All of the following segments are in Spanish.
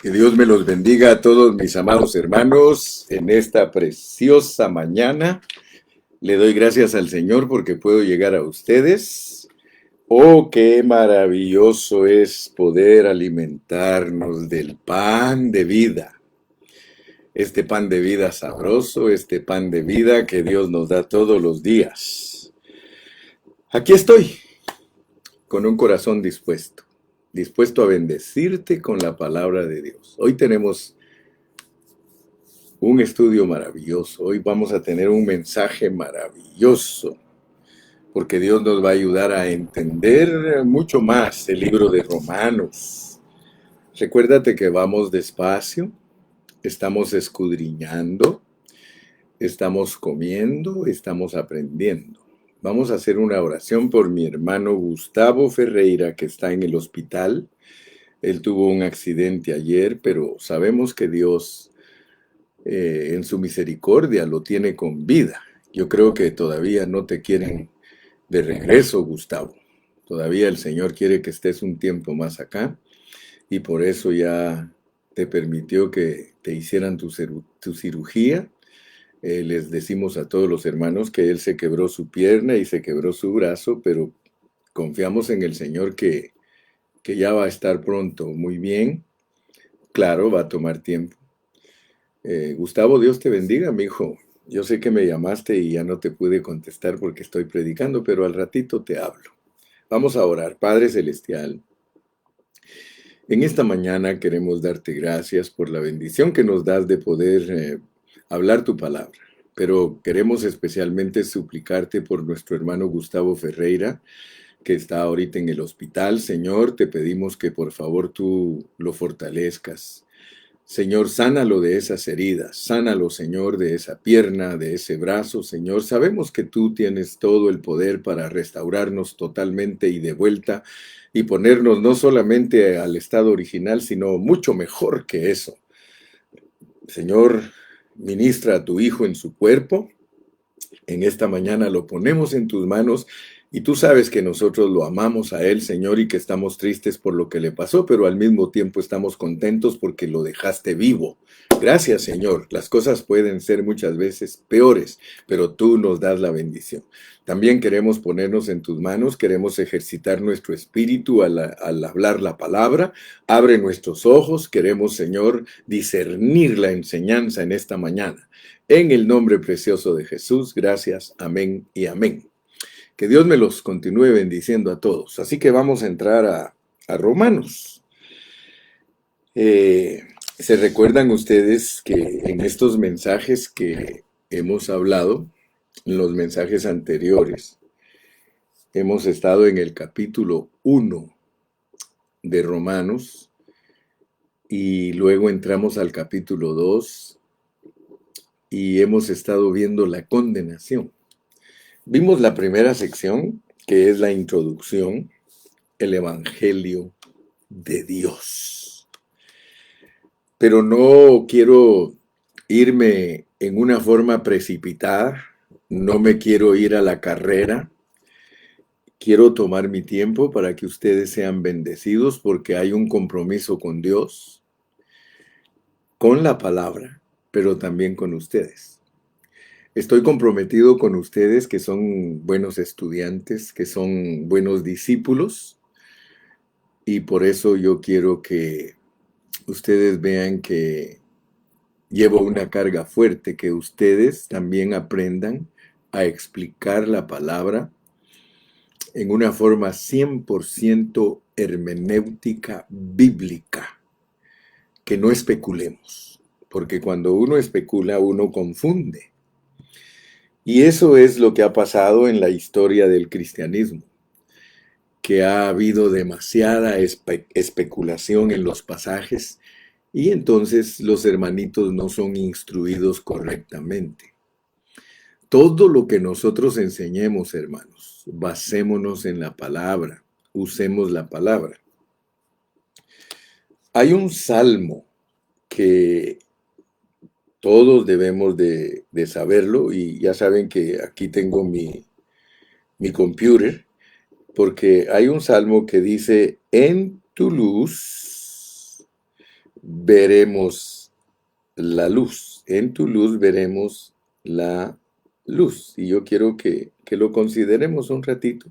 Que Dios me los bendiga a todos mis amados hermanos en esta preciosa mañana. Le doy gracias al Señor porque puedo llegar a ustedes. Oh, qué maravilloso es poder alimentarnos del pan de vida. Este pan de vida sabroso, este pan de vida que Dios nos da todos los días. Aquí estoy, con un corazón dispuesto a bendecirte con la palabra de Dios. Hoy tenemos un estudio maravilloso. Hoy vamos a tener un mensaje maravilloso, porque Dios nos va a ayudar a entender mucho más el libro de Romanos. Recuérdate que vamos despacio, estamos escudriñando, estamos comiendo, estamos aprendiendo. Vamos a hacer una oración por mi hermano Gustavo Ferreira, que está en el hospital. Él tuvo un accidente ayer, pero sabemos que Dios en su misericordia lo tiene con vida. Yo creo que todavía no te quieren de regreso, Gustavo. Todavía el Señor quiere que estés un tiempo más acá y por eso ya te permitió que te hicieran tu cirugía. Les decimos a todos los hermanos que Él se quebró su pierna y se quebró su brazo, pero confiamos en el Señor que ya va a estar pronto muy bien. Claro, va a tomar tiempo. Gustavo, Dios te bendiga, mi hijo. Yo sé que me llamaste y ya no te pude contestar porque estoy predicando, pero al ratito te hablo. Vamos a orar. Padre Celestial, en esta mañana queremos darte gracias por la bendición que nos das de poder hablar tu palabra. Pero queremos especialmente suplicarte por nuestro hermano Gustavo Ferreira, que está ahorita en el hospital. Señor, te pedimos que por favor tú lo fortalezcas. Señor, sánalo de esas heridas, sánalo, Señor, de esa pierna, de ese brazo, Señor. Sabemos que tú tienes todo el poder para restaurarnos totalmente y de vuelta y ponernos no solamente al estado original, sino mucho mejor que eso. Señor, ministra a tu Hijo en su cuerpo. En esta mañana lo ponemos en tus manos y tú sabes que nosotros lo amamos a Él, Señor, y que estamos tristes por lo que le pasó, pero al mismo tiempo estamos contentos porque lo dejaste vivo. Gracias, Señor. Las cosas pueden ser muchas veces peores, pero tú nos das la bendición. También queremos ponernos en tus manos, queremos ejercitar nuestro espíritu al hablar la palabra. Abre nuestros ojos, queremos, Señor, discernir la enseñanza en esta mañana. En el nombre precioso de Jesús, gracias, amén y amén. Que Dios me los continúe bendiciendo a todos. Así que vamos a entrar a Romanos. ¿Se recuerdan ustedes que en estos mensajes que hemos hablado, en los mensajes anteriores, hemos estado en el capítulo 1 de Romanos y luego entramos al capítulo 2 y hemos estado viendo la condenación? Vimos la primera sección, que es la introducción, el Evangelio de Dios. Pero no quiero irme en una forma precipitada, no me quiero ir a la carrera. Quiero tomar mi tiempo para que ustedes sean bendecidos porque hay un compromiso con Dios, con la palabra, pero también con ustedes. Estoy comprometido con ustedes que son buenos estudiantes, que son buenos discípulos, y por eso yo quiero que ustedes vean que llevo una carga fuerte, que ustedes también aprendan a explicar la palabra en una forma 100% hermenéutica bíblica, que no especulemos, porque cuando uno especula, uno confunde. Y eso es lo que ha pasado en la historia del cristianismo, que ha habido demasiada especulación en los pasajes y entonces los hermanitos no son instruidos correctamente. Todo lo que nosotros enseñemos, hermanos, basémonos en la palabra, usemos la palabra. Hay un salmo que todos debemos de saberlo y ya saben que aquí tengo mi computer, porque hay un salmo que dice, en tu luz veremos la luz. En tu luz veremos la luz. Y yo quiero que lo consideremos un ratito.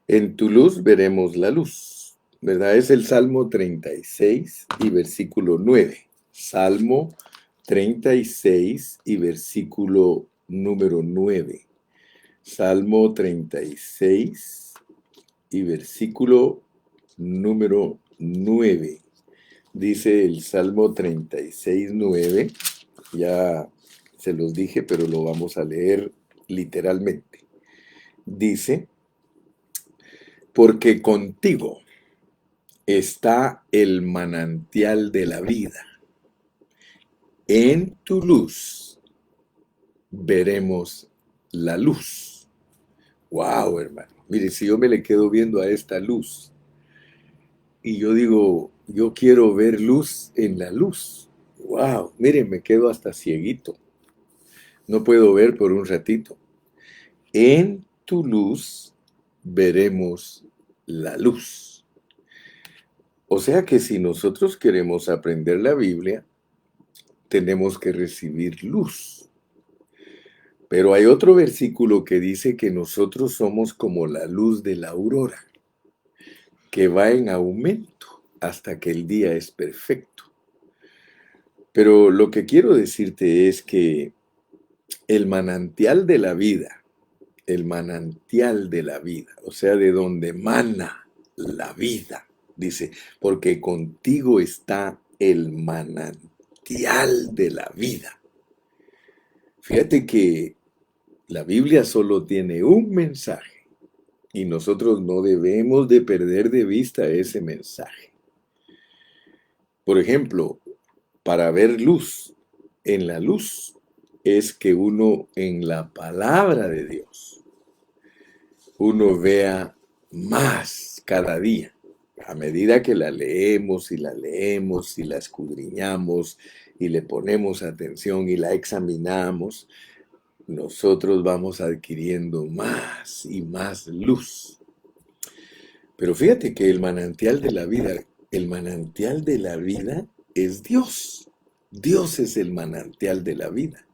En tu luz veremos la luz, ¿verdad? Es el Salmo 36 y versículo 9. Salmo 36 y versículo número 9. Salmo 36 y versículo número 9. Dice el Salmo 36, 9. Ya se los dije, pero lo vamos a leer literalmente. Dice: porque contigo está el manantial de la vida. En tu luz veremos la luz. Wow, hermano. Mire, si yo me le quedo viendo a esta luz y yo digo, yo quiero ver luz en la luz. Wow, mire, me quedo hasta cieguito. No puedo ver por un ratito. En tu luz veremos la luz. O sea que si nosotros queremos aprender la Biblia, tenemos que recibir luz. Pero hay otro versículo que dice que nosotros somos como la luz de la aurora, que va en aumento hasta que el día es perfecto. Pero lo que quiero decirte es que el manantial de la vida, o sea, de donde mana la vida, dice, porque contigo está el manantial de la vida. Fíjate que la Biblia solo tiene un mensaje y nosotros no debemos de perder de vista ese mensaje. Por ejemplo, para ver luz, en la luz es que uno en la palabra de Dios, uno vea más cada día. A medida que la leemos y la escudriñamos y le ponemos atención y la examinamos, nosotros vamos adquiriendo más y más luz. Pero fíjate que el manantial de la vida es Dios. Dios es el manantial de la vida.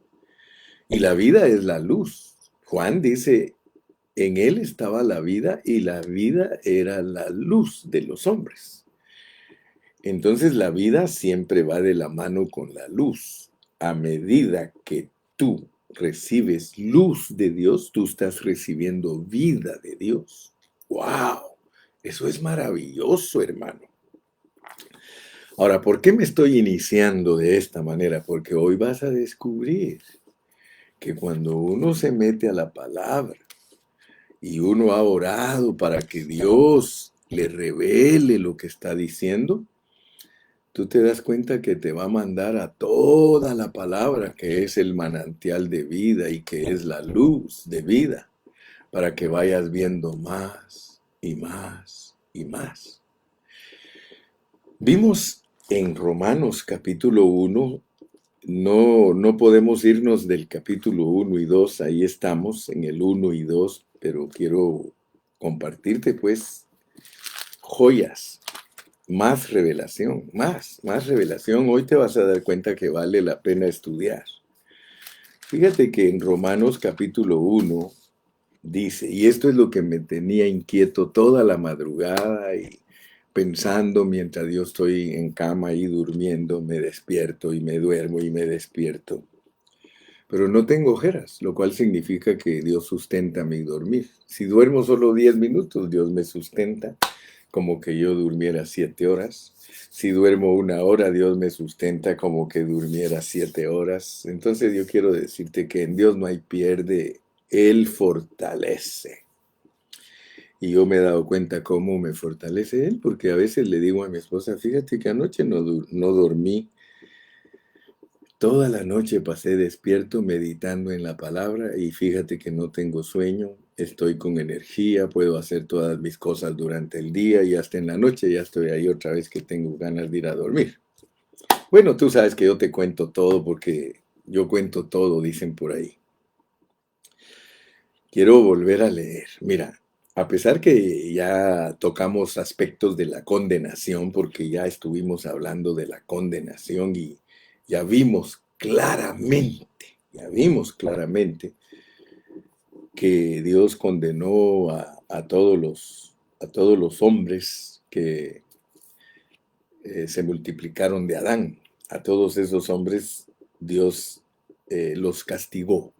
Y la vida es la luz. Juan dice, en él estaba la vida y la vida era la luz de los hombres. Entonces la vida siempre va de la mano con la luz. A medida que tú recibes luz de Dios, tú estás recibiendo vida de Dios. ¡Wow! Eso es maravilloso, hermano. Ahora, ¿por qué me estoy iniciando de esta manera? Porque hoy vas a descubrir que cuando uno se mete a la palabra y uno ha orado para que Dios le revele lo que está diciendo, tú te das cuenta que te va a mandar a toda la palabra que es el manantial de vida y que es la luz de vida, para que vayas viendo más y más y más. Vimos en Romanos capítulo 1, no podemos irnos del capítulo 1 y 2, ahí estamos en el 1 y 2, pero quiero compartirte pues joyas. Más revelación, más revelación. Hoy te vas a dar cuenta que vale la pena estudiar. Fíjate que en Romanos capítulo 1 dice, y esto es lo que me tenía inquieto toda la madrugada y pensando mientras yo estoy en cama y durmiendo, me despierto y me duermo y me despierto. Pero no tengo ojeras, lo cual significa que Dios sustenta mi dormir. Si duermo solo 10 minutos, Dios me sustenta, como que yo durmiera 7 horas. Si duermo 1 hora, Dios me sustenta como que durmiera 7 horas. Entonces yo quiero decirte que en Dios no hay pierde, Él fortalece. Y yo me he dado cuenta cómo me fortalece Él, porque a veces le digo a mi esposa, fíjate que anoche no dormí. Toda la noche pasé despierto meditando en la palabra y fíjate que no tengo sueño, estoy con energía, puedo hacer todas mis cosas durante el día y hasta en la noche ya estoy ahí otra vez que tengo ganas de ir a dormir. Bueno, tú sabes que yo te cuento todo porque yo cuento todo, dicen por ahí. Quiero volver a leer. Mira, A pesar que ya tocamos aspectos de la condenación, porque ya estuvimos hablando de la condenación y ya ya vimos claramente que Dios condenó a todos los hombres que se multiplicaron de Adán. A todos esos hombres Dios los castigó,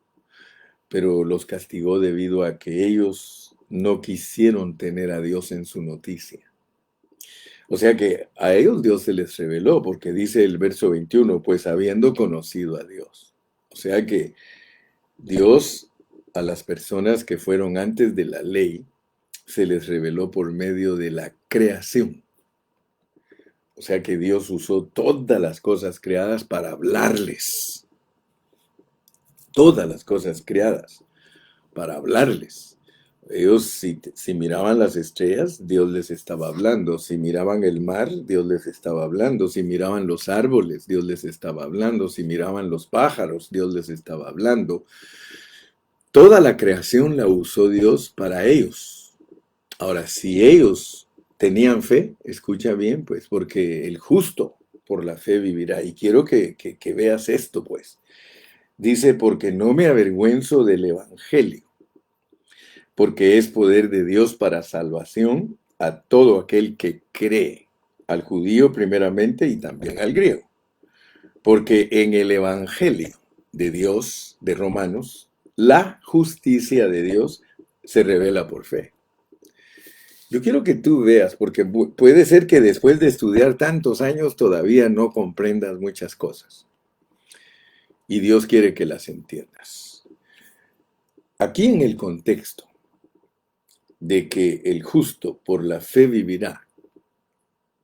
pero los castigó debido a que ellos no quisieron tener a Dios en su noticia. O sea que a ellos Dios se les reveló, porque dice el verso 21, pues habiendo conocido a Dios. O sea que Dios a las personas que fueron antes de la ley se les reveló por medio de la creación. O sea que Dios usó todas las cosas creadas para hablarles. Todas las cosas creadas para hablarles. Ellos si miraban las estrellas, Dios les estaba hablando. Si miraban el mar, Dios les estaba hablando. Si miraban los árboles, Dios les estaba hablando. Si miraban los pájaros, Dios les estaba hablando. Toda la creación la usó Dios para ellos. Ahora, si ellos tenían fe, escucha bien, pues, porque el justo por la fe vivirá. Y quiero que veas esto, pues. Dice, porque no me avergüenzo del evangelio, porque es poder de Dios para salvación a todo aquel que cree, al judío primeramente y también al griego. Porque en el evangelio de Dios, de Romanos, la justicia de Dios se revela por fe. Yo quiero que tú veas, porque puede ser que después de estudiar tantos años todavía no comprendas muchas cosas. Y Dios quiere que las entiendas. Aquí en el contexto de que el justo por la fe vivirá,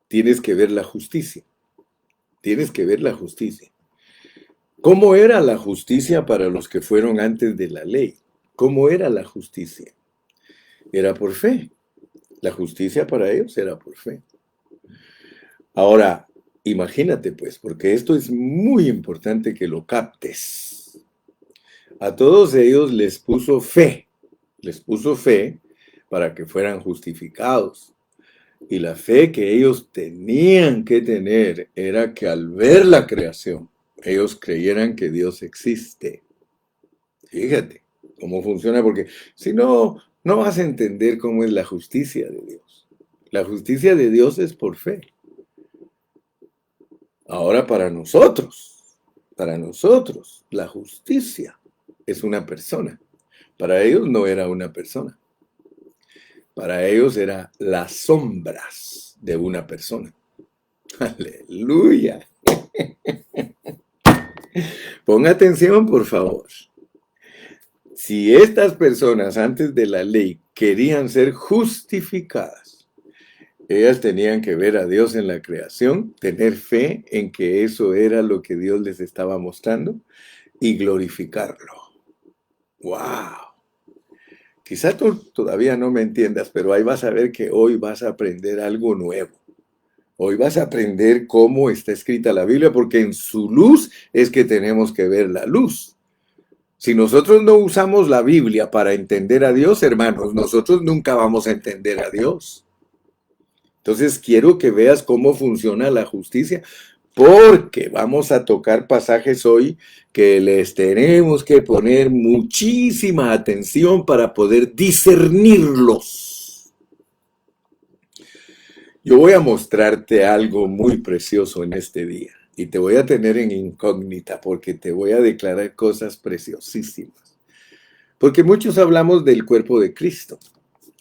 tienes que ver la justicia. Tienes que ver la justicia. ¿Cómo era la justicia para los que fueron antes de la ley? ¿Cómo era la justicia? Era por fe. La justicia para ellos era por fe. Ahora, imagínate pues, porque esto es muy importante que lo captes. A todos ellos les puso fe para que fueran justificados. Y la fe que ellos tenían que tener era que al ver la creación, ellos creyeran que Dios existe. Fíjate cómo funciona, porque si no, no vas a entender cómo es la justicia de Dios. La justicia de Dios es por fe. Ahora para nosotros, la justicia es una persona. Para ellos no era una persona. Para ellos era las sombras de una persona. Aleluya. Ponga atención, por favor. Si estas personas antes de la ley querían ser justificadas, ellas tenían que ver a Dios en la creación, tener fe en que eso era lo que Dios les estaba mostrando y glorificarlo. ¡Wow! Quizá tú todavía no me entiendas, pero ahí vas a ver que hoy vas a aprender algo nuevo. Hoy vas a aprender cómo está escrita la Biblia, porque en su luz es que tenemos que ver la luz. Si nosotros no usamos la Biblia para entender a Dios, hermanos, nosotros nunca vamos a entender a Dios. Entonces quiero que veas cómo funciona la justicia, porque vamos a tocar pasajes hoy que les tenemos que poner muchísima atención para poder discernirlos. Yo voy a mostrarte algo muy precioso en este día y te voy a tener en incógnita porque te voy a declarar cosas preciosísimas. Porque muchos hablamos del cuerpo de Cristo.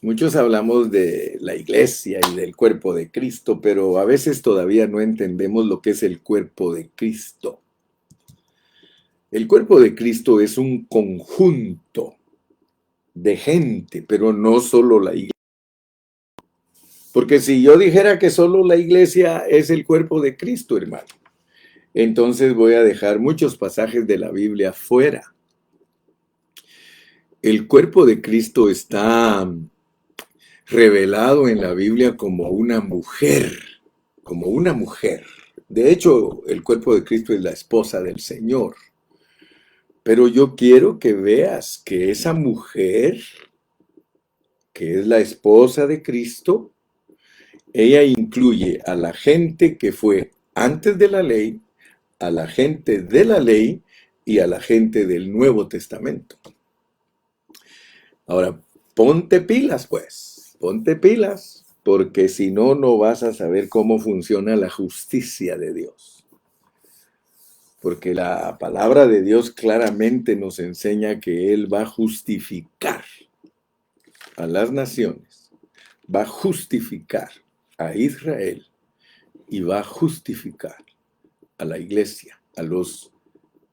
Muchos hablamos de la iglesia y del cuerpo de Cristo, pero a veces todavía no entendemos lo que es el cuerpo de Cristo. El cuerpo de Cristo es un conjunto de gente, pero no solo la iglesia. Porque si yo dijera que solo la iglesia es el cuerpo de Cristo, hermano, entonces voy a dejar muchos pasajes de la Biblia fuera. El cuerpo de Cristo está revelado en la Biblia como una mujer, como una mujer. De hecho, el cuerpo de Cristo es la esposa del Señor. Pero yo quiero que veas que esa mujer que es la esposa de Cristo, ella incluye a la gente que fue antes de la ley, a la gente de la ley y a la gente del Nuevo Testamento. Ahora, ponte pilas, pues, ponte pilas, porque si no, no vas a saber cómo funciona la justicia de Dios. Porque la palabra de Dios claramente nos enseña que Él va a justificar a las naciones, va a justificar a Israel y va a justificar a la iglesia, a los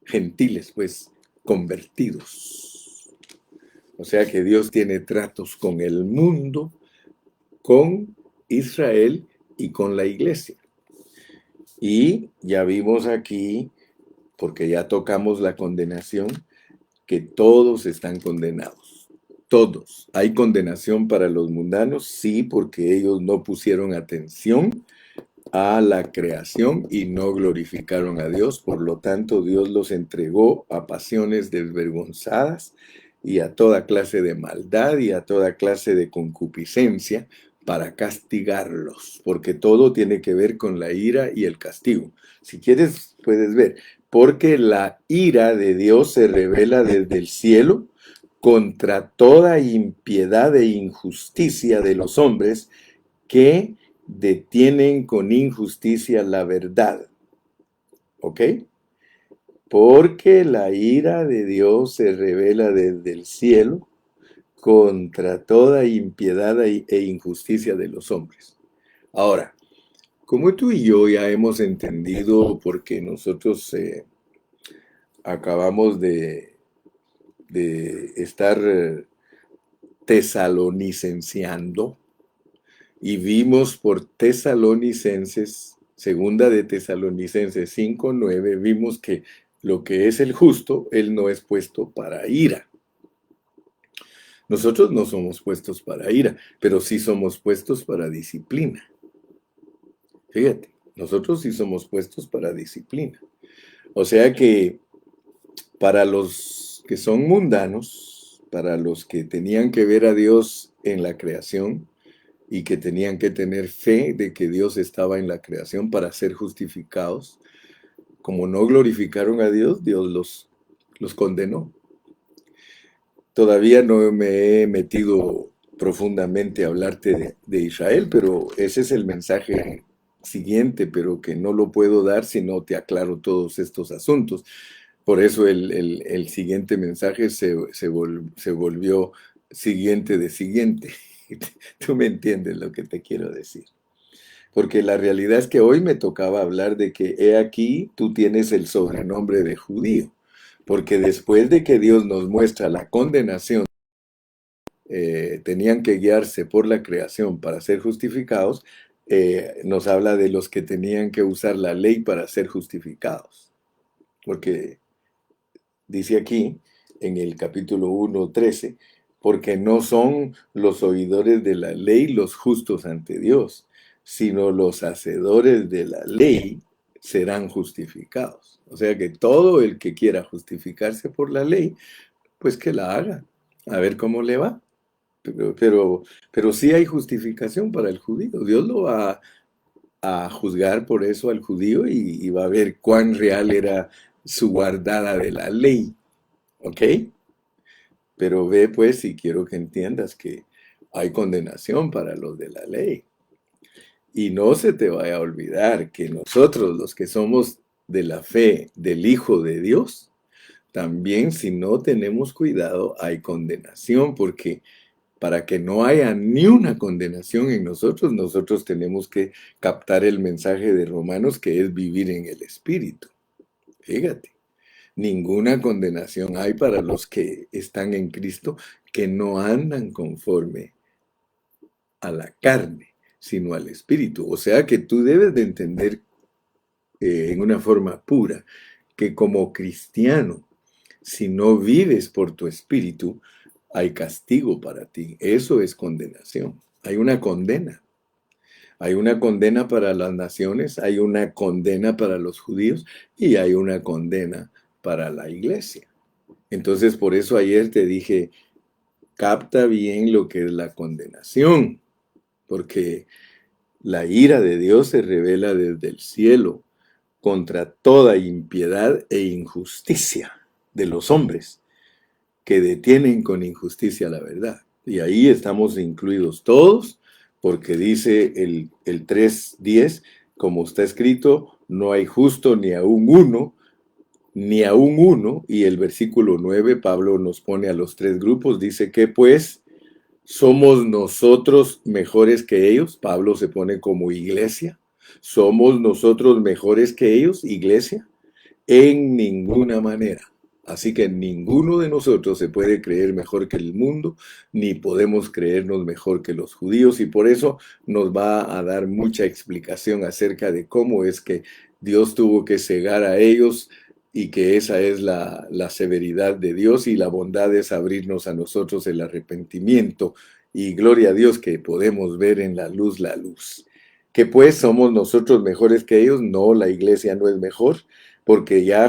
gentiles, pues, convertidos. O sea que Dios tiene tratos con el mundo, con Israel y con la iglesia. Y ya vimos aquí, porque ya tocamos la condenación, que todos están condenados. Todos. ¿Hay condenación para los mundanos? Sí, porque ellos no pusieron atención a la creación y no glorificaron a Dios. Por lo tanto, Dios los entregó a pasiones desvergonzadas y a toda clase de maldad y a toda clase de concupiscencia para castigarlos, porque todo tiene que ver con la ira y el castigo. Si quieres, puedes ver, porque la ira de Dios se revela desde el cielo contra toda impiedad e injusticia de los hombres que detienen con injusticia la verdad. ¿Ok? Porque la ira de Dios se revela desde el cielo contra toda impiedad e injusticia de los hombres. Ahora, como tú y yo ya hemos entendido, porque nosotros acabamos de estar tesalonicenseando y vimos por Tesalonicenses, segunda de Tesalonicenses 5:9, vimos que lo que es el justo, él no es puesto para ira. Nosotros no somos puestos para ira, pero sí somos puestos para disciplina. Fíjate, nosotros sí somos puestos para disciplina. O sea que para los que son mundanos, para los que tenían que ver a Dios en la creación y que tenían que tener fe de que Dios estaba en la creación para ser justificados, como no glorificaron a Dios, Dios los condenó. Todavía no me he metido profundamente a hablarte de Israel, pero ese es el mensaje siguiente, pero que no lo puedo dar si no te aclaro todos estos asuntos. Por eso el siguiente mensaje se volvió siguiente de siguiente. Tú me entiendes lo que te quiero decir. Porque la realidad es que hoy me tocaba hablar de que he aquí tú tienes el sobrenombre de judío. Porque después de que Dios nos muestra la condenación, tenían que guiarse por la creación para ser justificados, nos habla de los que tenían que usar la ley para ser justificados. Porque dice aquí, en el capítulo 1:13, porque no son los oidores de la ley los justos ante Dios, sino los hacedores de la ley serán justificados. O sea que todo el que quiera justificarse por la ley, pues que la haga, a ver cómo le va. Pero sí hay justificación para el judío. Dios lo va a juzgar por eso al judío y va a ver cuán real era su guardada de la ley. ¿Ok? Pero ve pues, y quiero que entiendas que hay condenación para los de la ley. Y no se te vaya a olvidar que nosotros, los que somos de la fe del Hijo de Dios, también si no tenemos cuidado hay condenación, porque para que no haya ni una condenación en nosotros, nosotros tenemos que captar el mensaje de Romanos, que es vivir en el Espíritu. Fíjate. Ninguna condenación hay para los que están en Cristo, que no andan conforme a la carne, sino al Espíritu. O sea que tú debes de entender en una forma pura que como cristiano, si no vives por tu Espíritu, hay castigo para ti. Eso es condenación. Hay una condena. Hay una condena para las naciones, hay una condena para los judíos y hay una condena para la iglesia. Entonces, por eso ayer te dije, capta bien lo que es la condenación, porque la ira de Dios se revela desde el cielo contra toda impiedad e injusticia de los hombres que detienen con injusticia la verdad. Y ahí estamos incluidos todos, porque dice el 3:10, como está escrito, no hay justo ni aún uno, ni aún uno. Y el versículo 9, Pablo nos pone a los tres grupos, dice que pues somos nosotros mejores que ellos. Pablo se pone como iglesia. ¿Somos nosotros mejores que ellos, iglesia? En ninguna manera. Así que ninguno de nosotros se puede creer mejor que el mundo, ni podemos creernos mejor que los judíos, y por eso nos va a dar mucha explicación acerca de cómo es que Dios tuvo que cegar a ellos y que esa es la severidad de Dios, y la bondad es abrirnos a nosotros el arrepentimiento, y gloria a Dios que podemos ver en la luz. Que pues somos nosotros mejores que ellos. No, la iglesia no es mejor, porque ya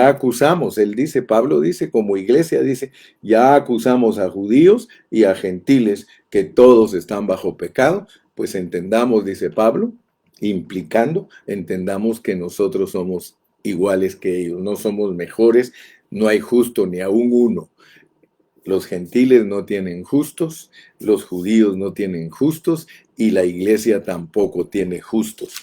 acusamos, él dice, Pablo dice, como iglesia dice, ya acusamos a judíos y a gentiles que todos están bajo pecado. Pues entendamos, dice Pablo, entendamos que nosotros somos iguales que ellos, no somos mejores, no hay justo ni aún uno. Los gentiles no tienen justos, los judíos no tienen justos, y la iglesia tampoco tiene justos.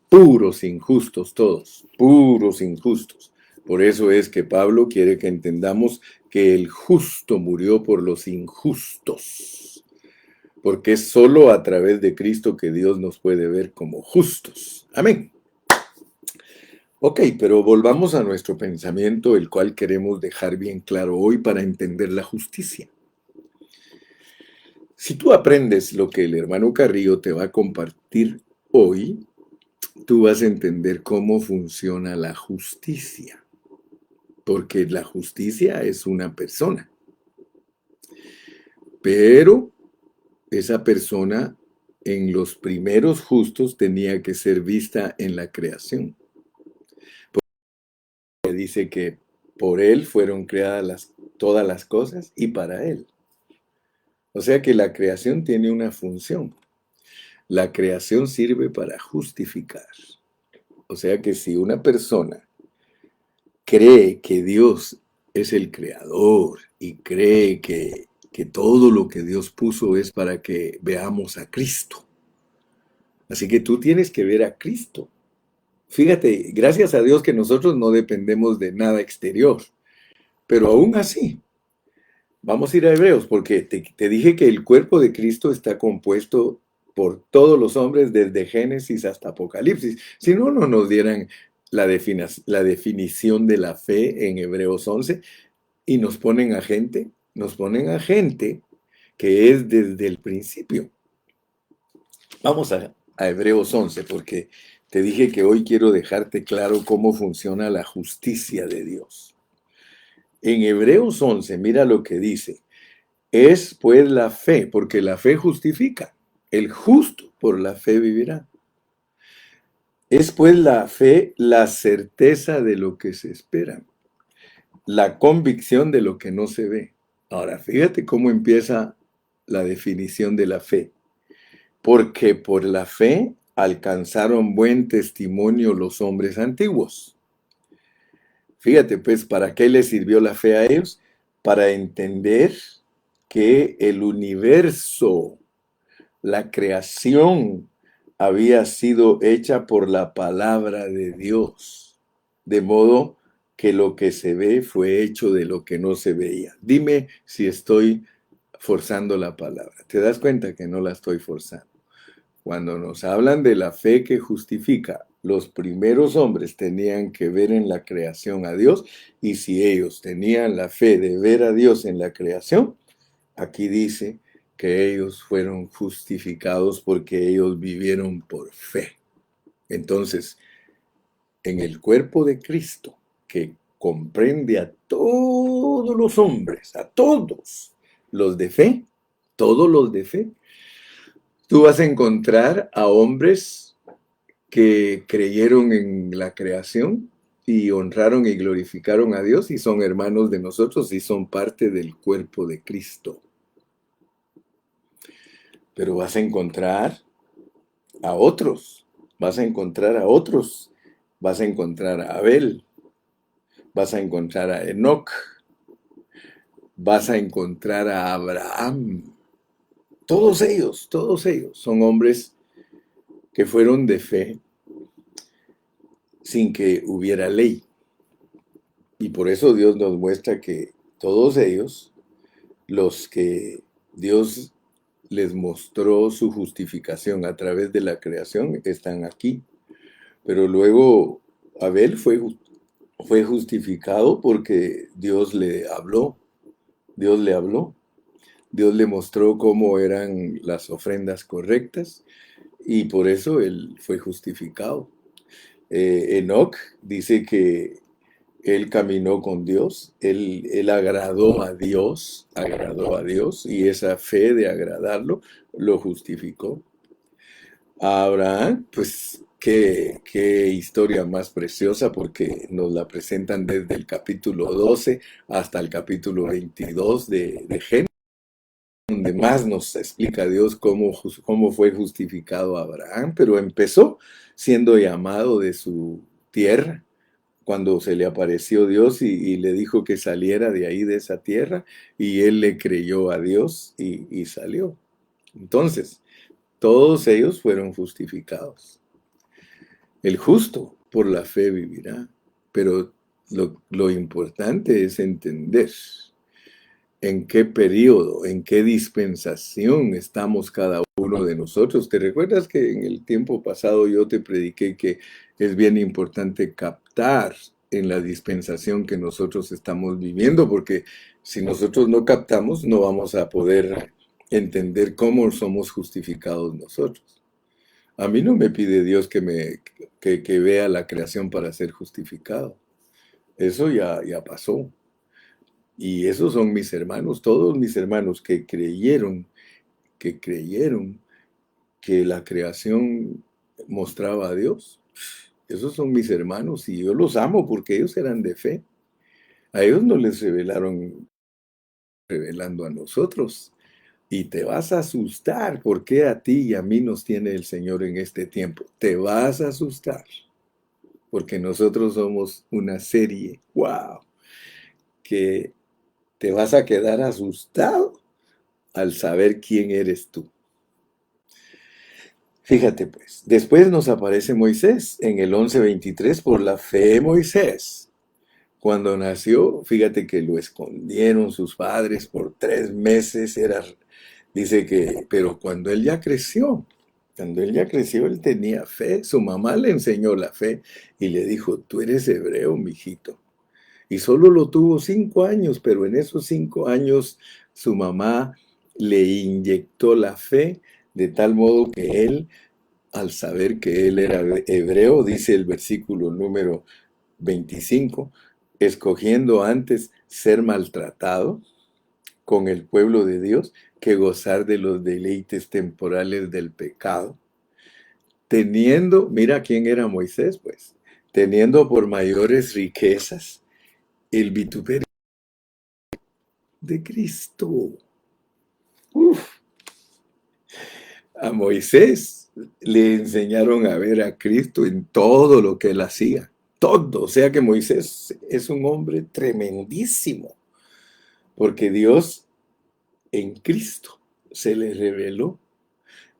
Puros injustos todos, puros injustos. Por eso es que Pablo quiere que entendamos que el justo murió por los injustos, porque es solo a través de Cristo que Dios nos puede ver como justos. Amén. Ok, pero volvamos a nuestro pensamiento, el cual queremos dejar bien claro hoy para entender la justicia. Si tú aprendes lo que el hermano Carrillo te va a compartir hoy, tú vas a entender cómo funciona la justicia, porque la justicia es una persona, pero esa persona en los primeros justos tenía que ser vista en la creación. Porque dice que por él fueron creadas todas las cosas y para él. O sea que la creación tiene una función. La creación sirve para justificar. O sea que si una persona cree que Dios es el creador y cree que todo lo que Dios puso es para que veamos a Cristo. Así que tú tienes que ver a Cristo. Fíjate, gracias a Dios que nosotros no dependemos de nada exterior, pero aún así, vamos a ir a Hebreos, porque te dije que el cuerpo de Cristo está compuesto por todos los hombres desde Génesis hasta Apocalipsis. Si no, no nos dieran la definición de la fe en Hebreos 11, y nos ponen a gente que es desde el principio. Vamos a Hebreos 11, porque te dije que hoy quiero dejarte claro cómo funciona la justicia de Dios. En Hebreos 11, mira lo que dice. Es pues la fe, porque la fe justifica. El justo por la fe vivirá. Es pues la fe la certeza de lo que se espera, la convicción de lo que no se ve. Ahora, fíjate cómo empieza la definición de la fe. Porque por la fe alcanzaron buen testimonio los hombres antiguos. Fíjate, pues, ¿para qué les sirvió la fe a ellos? Para entender que el universo, la creación, había sido hecha por la palabra de Dios. De modo que lo que se ve fue hecho de lo que no se veía. Dime si estoy forzando la palabra. ¿Te das cuenta que no la estoy forzando? Cuando nos hablan de la fe que justifica, los primeros hombres tenían que ver en la creación a Dios, y si ellos tenían la fe de ver a Dios en la creación, aquí dice que ellos fueron justificados porque ellos vivieron por fe. Entonces, en el cuerpo de Cristo, que comprende a todos los hombres, a todos los de fe, todos los de fe, tú vas a encontrar a hombres que creyeron en la creación y honraron y glorificaron a Dios y son hermanos de nosotros y son parte del cuerpo de Cristo. pero vas a encontrar a otros, vas a encontrar a otros, vas a encontrar a Abel, vas a encontrar a Enoc, vas a encontrar a Abraham. Todos ellos son hombres que fueron de fe sin que hubiera ley. Y por eso Dios nos muestra que todos ellos, los que Dios les mostró su justificación a través de la creación, están aquí. Pero luego Abel fue justificado porque Dios le habló. Dios le habló. Dios le mostró cómo eran las ofrendas correctas y por eso él fue justificado. Enoc dice que él caminó con Dios, él agradó a Dios y esa fe de agradarlo lo justificó. A Abraham, pues qué historia más preciosa porque nos la presentan desde el capítulo 12 hasta el capítulo 22 de Génesis, donde más nos explica Dios cómo fue justificado Abraham, pero empezó siendo llamado de su tierra cuando se le apareció Dios y le dijo que saliera de ahí, de esa tierra, y él le creyó a Dios y salió. Entonces, todos ellos fueron justificados. El justo por la fe vivirá, pero lo importante es entender en qué periodo, en qué dispensación estamos cada uno de nosotros. ¿Te recuerdas que en el tiempo pasado yo te prediqué que es bien importante captar en la dispensación que nosotros estamos viviendo? Porque si nosotros no captamos, no vamos a poder entender cómo somos justificados nosotros. A mí no me pide Dios que vea la creación para ser justificado. Eso ya pasó. Y esos son mis hermanos, todos mis hermanos que creyeron que la creación mostraba a Dios. Esos son mis hermanos y yo los amo porque ellos eran de fe. A ellos no les revelaron revelando a nosotros. Y te vas a asustar porque a ti y a mí nos tiene el Señor en este tiempo. Te vas a asustar porque nosotros somos una serie, wow, que te vas a quedar asustado al saber quién eres tú. Fíjate pues, después nos aparece Moisés en el 11:23 por la fe Moisés. Cuando nació, fíjate que lo escondieron sus padres por 3 meses, dice que, pero cuando él ya creció, él tenía fe, su mamá le enseñó la fe y le dijo, tú eres hebreo, mijito. Y solo lo tuvo 5 años, pero en esos 5 años su mamá le inyectó la fe de tal modo que él, al saber que él era hebreo, dice el versículo número 25, escogiendo antes ser maltratado con el pueblo de Dios que gozar de los deleites temporales del pecado, mira quién era Moisés, pues, teniendo por mayores riquezas el vituperio de Cristo. Uf. A Moisés le enseñaron a ver a Cristo en todo lo que él hacía. Todo. O sea que Moisés es un hombre tremendísimo. Porque Dios en Cristo se le reveló.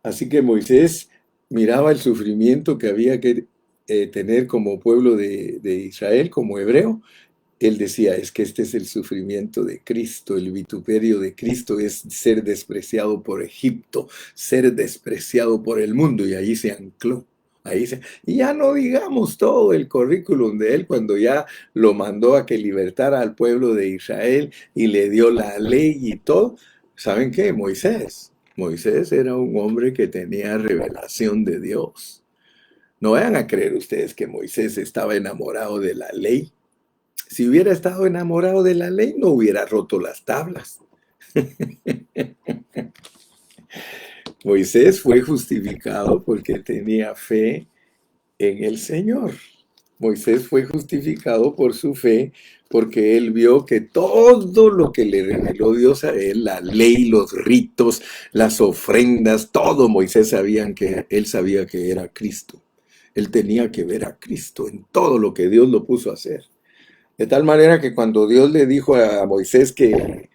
Así que Moisés miraba el sufrimiento que había que tener como pueblo de Israel, como hebreo. Él decía, es que este es el sufrimiento de Cristo, el vituperio de Cristo es ser despreciado por Egipto, ser despreciado por el mundo, y ahí se ancló. Y ya no digamos todo el currículum de él cuando ya lo mandó a que libertara al pueblo de Israel y le dio la ley y todo. ¿Saben qué? Moisés era un hombre que tenía revelación de Dios. No vayan a creer ustedes que Moisés estaba enamorado de la ley. Si hubiera estado enamorado de la ley, no hubiera roto las tablas. Moisés fue justificado porque tenía fe en el Señor. Moisés fue justificado por su fe porque él vio que todo lo que le reveló Dios a él, la ley, los ritos, las ofrendas, todo él sabía que era Cristo. Él tenía que ver a Cristo en todo lo que Dios lo puso a hacer. De tal manera que cuando Dios le dijo a Moisés que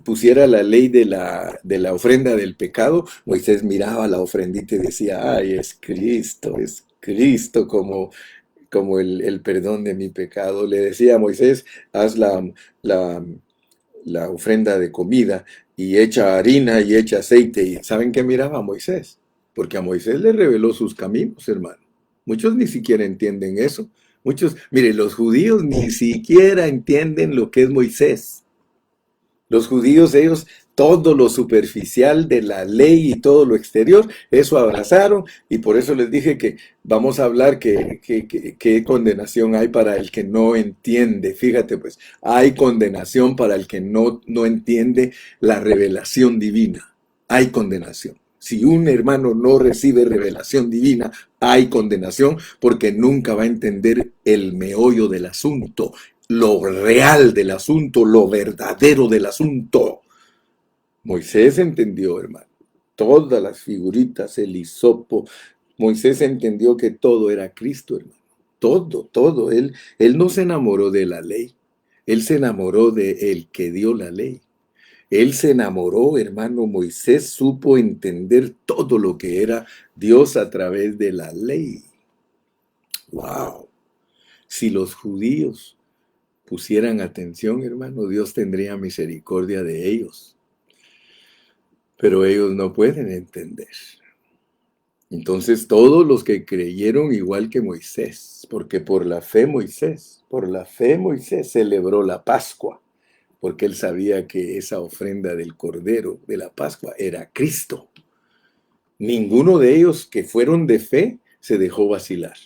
pusiera la ley de la ofrenda del pecado, Moisés miraba la ofrendita y decía, ay, es Cristo como el perdón de mi pecado. Le decía a Moisés, haz la, la ofrenda de comida y echa harina y echa aceite. ¿Y saben qué miraba a Moisés? Porque a Moisés le reveló sus caminos, hermano. Muchos ni siquiera entienden eso. Muchos, mire, los judíos ni siquiera entienden lo que es Moisés. Los judíos, ellos, todo lo superficial de la ley y todo lo exterior, eso abrazaron y por eso les dije que vamos a hablar qué condenación hay para el que no entiende. Fíjate pues, hay condenación para el que no entiende la revelación divina. Hay condenación. Si un hermano no recibe revelación divina, hay condenación porque nunca va a entender el meollo del asunto, lo real del asunto, lo verdadero del asunto. Moisés entendió, hermano, todas las figuritas, el hisopo. Moisés entendió que todo era Cristo, hermano. Todo, todo. Él no se enamoró de la ley. Él se enamoró de el que dio la ley. Él se enamoró, hermano. Moisés supo entender todo lo que era Dios a través de la ley. ¡Wow! Si los judíos pusieran atención, hermano, Dios tendría misericordia de ellos. Pero ellos no pueden entender. Entonces todos los que creyeron igual que Moisés, porque por la fe Moisés celebró la Pascua, porque él sabía que esa ofrenda del Cordero de la Pascua era Cristo. Ninguno de ellos que fueron de fe se dejó vacilar.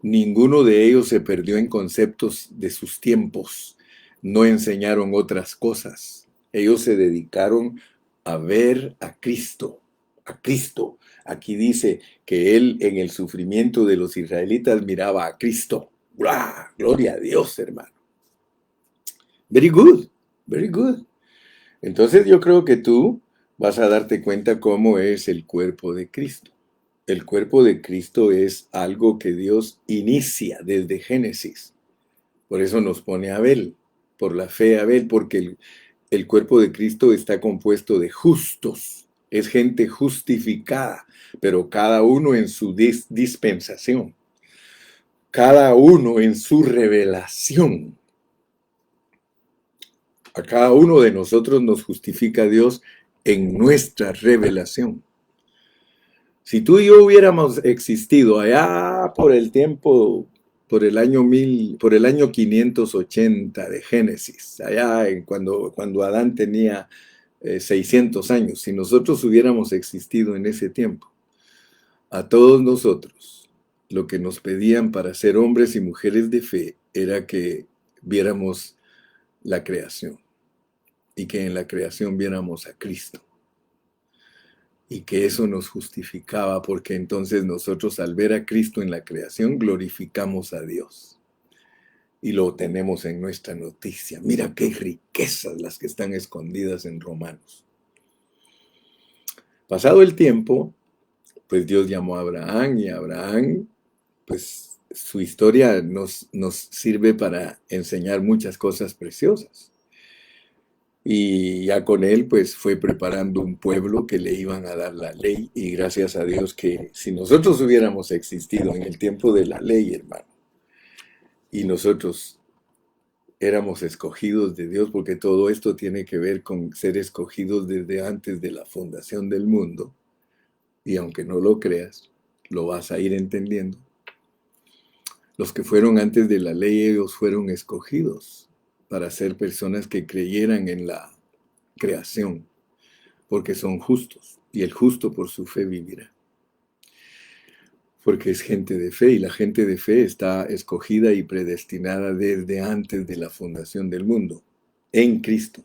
Ninguno de ellos se perdió en conceptos de sus tiempos. No enseñaron otras cosas. Ellos se dedicaron a ver a Cristo. A Cristo. Aquí dice que él en el sufrimiento de los israelitas miraba a Cristo. ¡Blah! Gloria a Dios, hermano. Very good. Very good. Entonces yo creo que tú vas a darte cuenta cómo es el cuerpo de Cristo. El cuerpo de Cristo es algo que Dios inicia desde Génesis. Por eso nos pone a Abel, por la fe a Abel, porque el cuerpo de Cristo está compuesto de justos. Es gente justificada, pero cada uno en su dispensación. Cada uno en su revelación. A cada uno de nosotros nos justifica Dios en nuestra revelación. Si tú y yo hubiéramos existido allá por el tiempo, por el año 580 de Génesis, allá cuando Adán tenía 600 años, si nosotros hubiéramos existido en ese tiempo, a todos nosotros, lo que nos pedían para ser hombres y mujeres de fe era que viéramos la creación y que en la creación viéramos a Cristo. Y que eso nos justificaba porque entonces nosotros al ver a Cristo en la creación glorificamos a Dios. Y lo tenemos en nuestra noticia. Mira qué riquezas las que están escondidas en Romanos. Pasado el tiempo, pues Dios llamó a Abraham y Abraham, pues su historia nos sirve para enseñar muchas cosas preciosas. Y ya con él, pues fue preparando un pueblo que le iban a dar la ley. Y gracias a Dios que si nosotros hubiéramos existido en el tiempo de la ley, hermano, y nosotros éramos escogidos de Dios, porque todo esto tiene que ver con ser escogidos desde antes de la fundación del mundo. Y aunque no lo creas, lo vas a ir entendiendo. Los que fueron antes de la ley, ellos fueron escogidos para ser personas que creyeran en la creación, porque son justos, y el justo por su fe vivirá. Porque es gente de fe, y la gente de fe está escogida y predestinada desde antes de la fundación del mundo, en Cristo,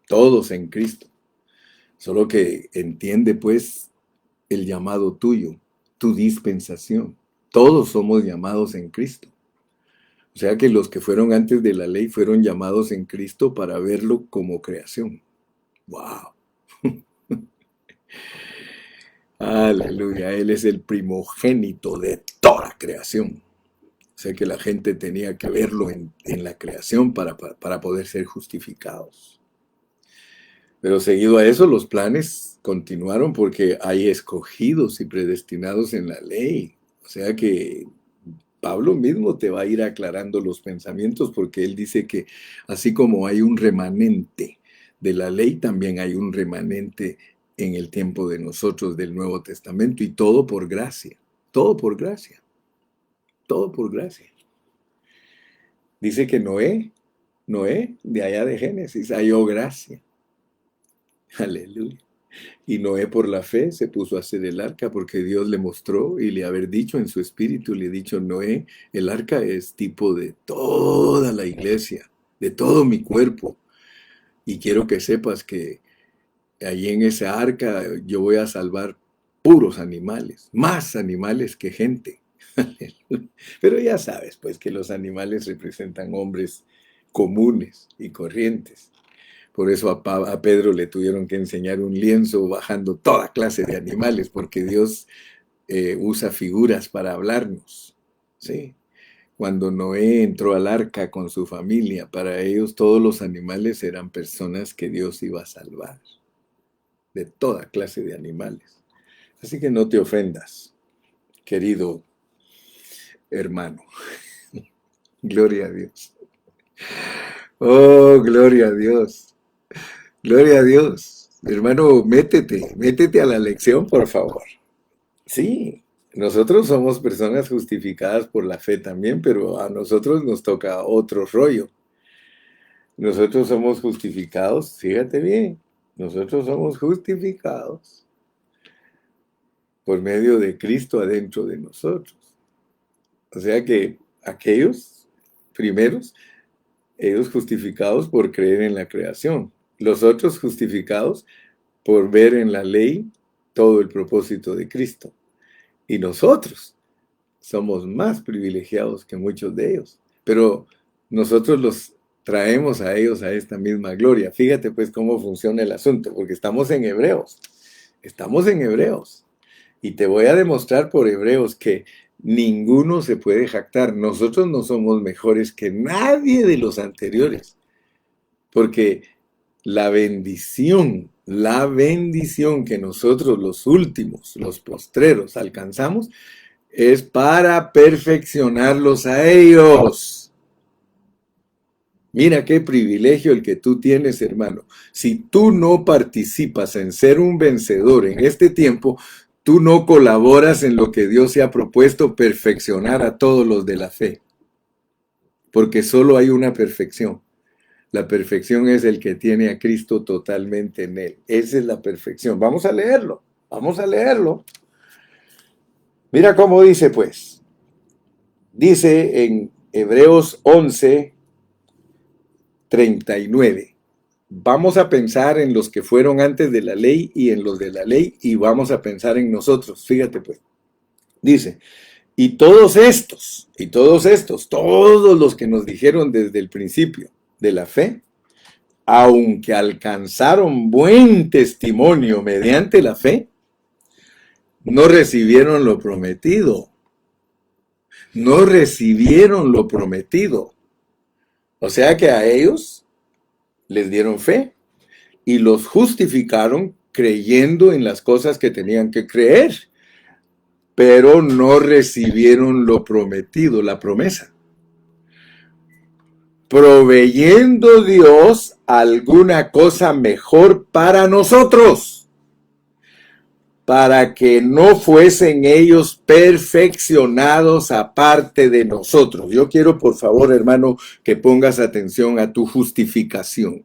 todos en Cristo. Solo que entiende pues el llamado tuyo, tu dispensación. Todos somos llamados en Cristo. O sea que los que fueron antes de la ley fueron llamados en Cristo para verlo como creación. ¡Wow! Aleluya, Él es el primogénito de toda creación. O sea que la gente tenía que verlo en la creación para poder ser justificados. Pero seguido a eso, los planes continuaron porque hay escogidos y predestinados en la ley. O sea que Pablo mismo te va a ir aclarando los pensamientos porque él dice que así como hay un remanente de la ley, también hay un remanente en el tiempo de nosotros del Nuevo Testamento, y todo por gracia, todo por gracia, todo por gracia. Dice que Noé, de allá de Génesis, halló gracia. Aleluya. Y Noé por la fe se puso a hacer el arca porque Dios le mostró y le haber dicho en su espíritu, le ha dicho: Noé, el arca es tipo de toda la iglesia, de todo mi cuerpo. Y quiero que sepas que allí en esa arca yo voy a salvar puros animales, más animales que gente. Pero ya sabes, pues, que los animales representan hombres comunes y corrientes. Por eso a Pedro le tuvieron que enseñar un lienzo bajando toda clase de animales, porque Dios usa figuras para hablarnos, ¿sí? Cuando Noé entró al arca con su familia, para ellos todos los animales eran personas que Dios iba a salvar, de toda clase de animales. Así que no te ofendas, querido hermano. Gloria a Dios. Oh, gloria a Dios. Gloria a Dios. Hermano, métete a la lección, por favor. Sí, nosotros somos personas justificadas por la fe también, pero a nosotros nos toca otro rollo. Nosotros somos justificados, fíjate bien, nosotros somos justificados por medio de Cristo adentro de nosotros. O sea que aquellos primeros, ellos justificados por creer en la creación. Los otros justificados por ver en la ley todo el propósito de Cristo. Y nosotros somos más privilegiados que muchos de ellos. Pero nosotros los traemos a ellos a esta misma gloria. Fíjate pues cómo funciona el asunto, porque estamos en Hebreos. Estamos en Hebreos. Y te voy a demostrar por Hebreos que ninguno se puede jactar. Nosotros no somos mejores que nadie de los anteriores. Porque la bendición que nosotros los últimos, los postreros, alcanzamos, es para perfeccionarlos a ellos. Mira qué privilegio el que tú tienes, hermano. Si tú no participas en ser un vencedor en este tiempo, tú no colaboras en lo que Dios se ha propuesto, perfeccionar a todos los de la fe. Porque solo hay una perfección. La perfección es el que tiene a Cristo totalmente en él. Esa es la perfección. Vamos a leerlo. Vamos a leerlo. Mira cómo dice, pues. Dice en Hebreos 11:39. Vamos a pensar en los que fueron antes de la ley y en los de la ley, y vamos a pensar en nosotros. Fíjate, pues. Dice: y todos todos los que nos dijeron desde el principio de la fe, aunque alcanzaron buen testimonio mediante la fe, no recibieron lo prometido. No recibieron lo prometido. O sea que a ellos les dieron fe y los justificaron creyendo en las cosas que tenían que creer, pero no recibieron lo prometido, la promesa. Proveyendo Dios alguna cosa mejor para nosotros, para que no fuesen ellos perfeccionados aparte de nosotros. Yo quiero, por favor, hermano, que pongas atención a tu justificación,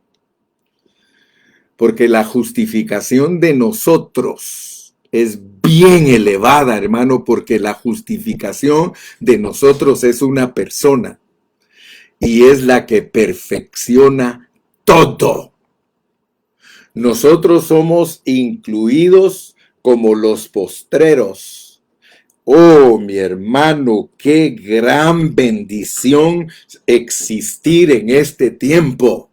porque la justificación de nosotros es bien elevada, hermano, porque la justificación de nosotros es una persona. Y es la que perfecciona todo. Nosotros somos incluidos como los postreros Oh, mi hermano, qué gran bendición existir en este tiempo.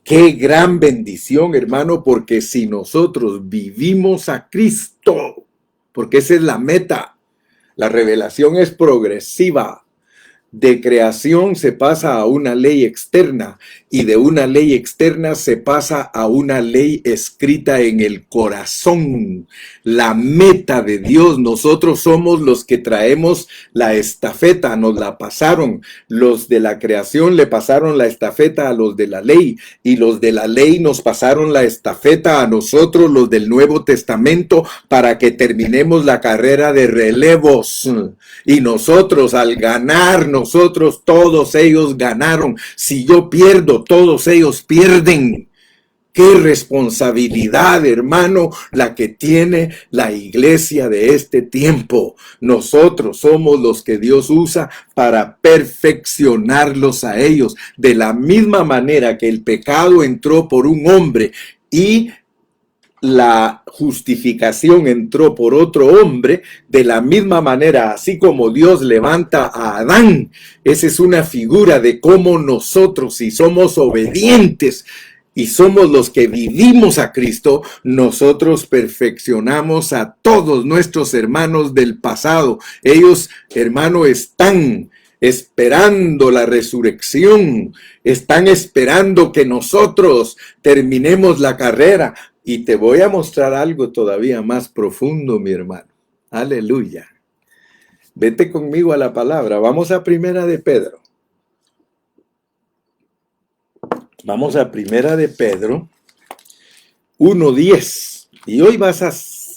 Qué gran bendición, hermano, porque si nosotros vivimos a Cristo, porque esa es la meta, la revelación es progresiva. De creación se pasa a una ley externa y de una ley externa se pasa a una ley escrita en el corazón. La meta de Dios, nosotros somos los que traemos la estafeta, nos la pasaron. Los de la creación le pasaron la estafeta a los de la ley y los de la ley nos pasaron la estafeta a nosotros, los del Nuevo Testamento, para que terminemos la carrera de relevos. Y nosotros al ganar, nosotros todos ellos ganaron. Si yo pierdo, todos ellos pierden. Qué responsabilidad, hermano, la que tiene la iglesia de este tiempo. Nosotros somos los que Dios usa para perfeccionarlos a ellos. De la misma manera que el pecado entró por un hombre y la justificación entró por otro hombre, de la misma manera, así como Dios levanta a Adán, esa es una figura de cómo nosotros, si somos obedientes y somos los que vivimos a Cristo, nosotros perfeccionamos a todos nuestros hermanos del pasado. Ellos, hermano, están esperando la resurrección, están esperando que nosotros terminemos la carrera. Y te voy a mostrar algo todavía más profundo, mi hermano. Aleluya. Vete conmigo a la palabra. Vamos a Primera de Pedro. Vamos a Primera de Pedro 1:10. Y hoy vas a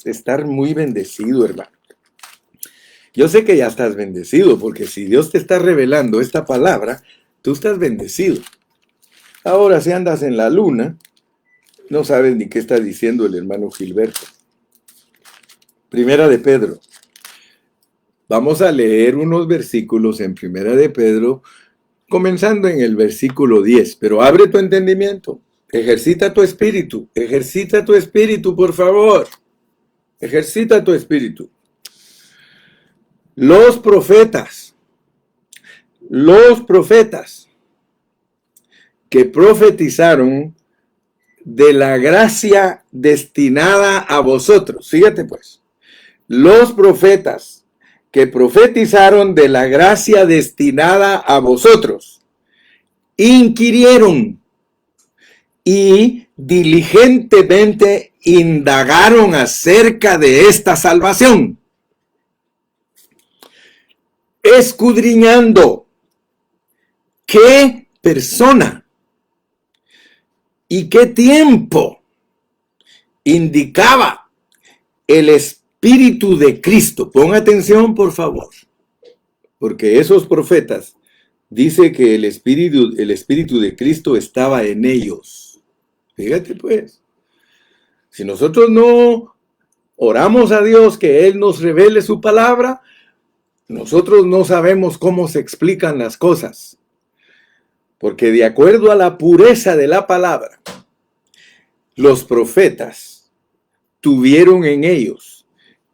estar muy bendecido, hermano. Yo sé que ya estás bendecido, porque si Dios te está revelando esta palabra, tú estás bendecido. Ahora, si andas en la luna, no sabes ni qué está diciendo el hermano Gilberto. Primera de Pedro. Vamos a leer unos versículos en Primera de Pedro, comenzando en el versículo 10. Pero abre tu entendimiento. Ejercita tu espíritu. Ejercita tu espíritu, por favor. Ejercita tu espíritu. Los profetas que profetizaron de la gracia destinada a vosotros. Fíjate pues, los profetas que profetizaron de la gracia destinada a vosotros, inquirieron y diligentemente indagaron acerca de esta salvación, escudriñando qué persona y qué tiempo indicaba el Espíritu de Cristo. Pon atención, por favor, porque esos profetas dice que el Espíritu de Cristo estaba en ellos. Fíjate pues, si nosotros no oramos a Dios que Él nos revele su palabra, nosotros no sabemos cómo se explican las cosas. Porque de acuerdo a la pureza de la palabra, los profetas tuvieron en ellos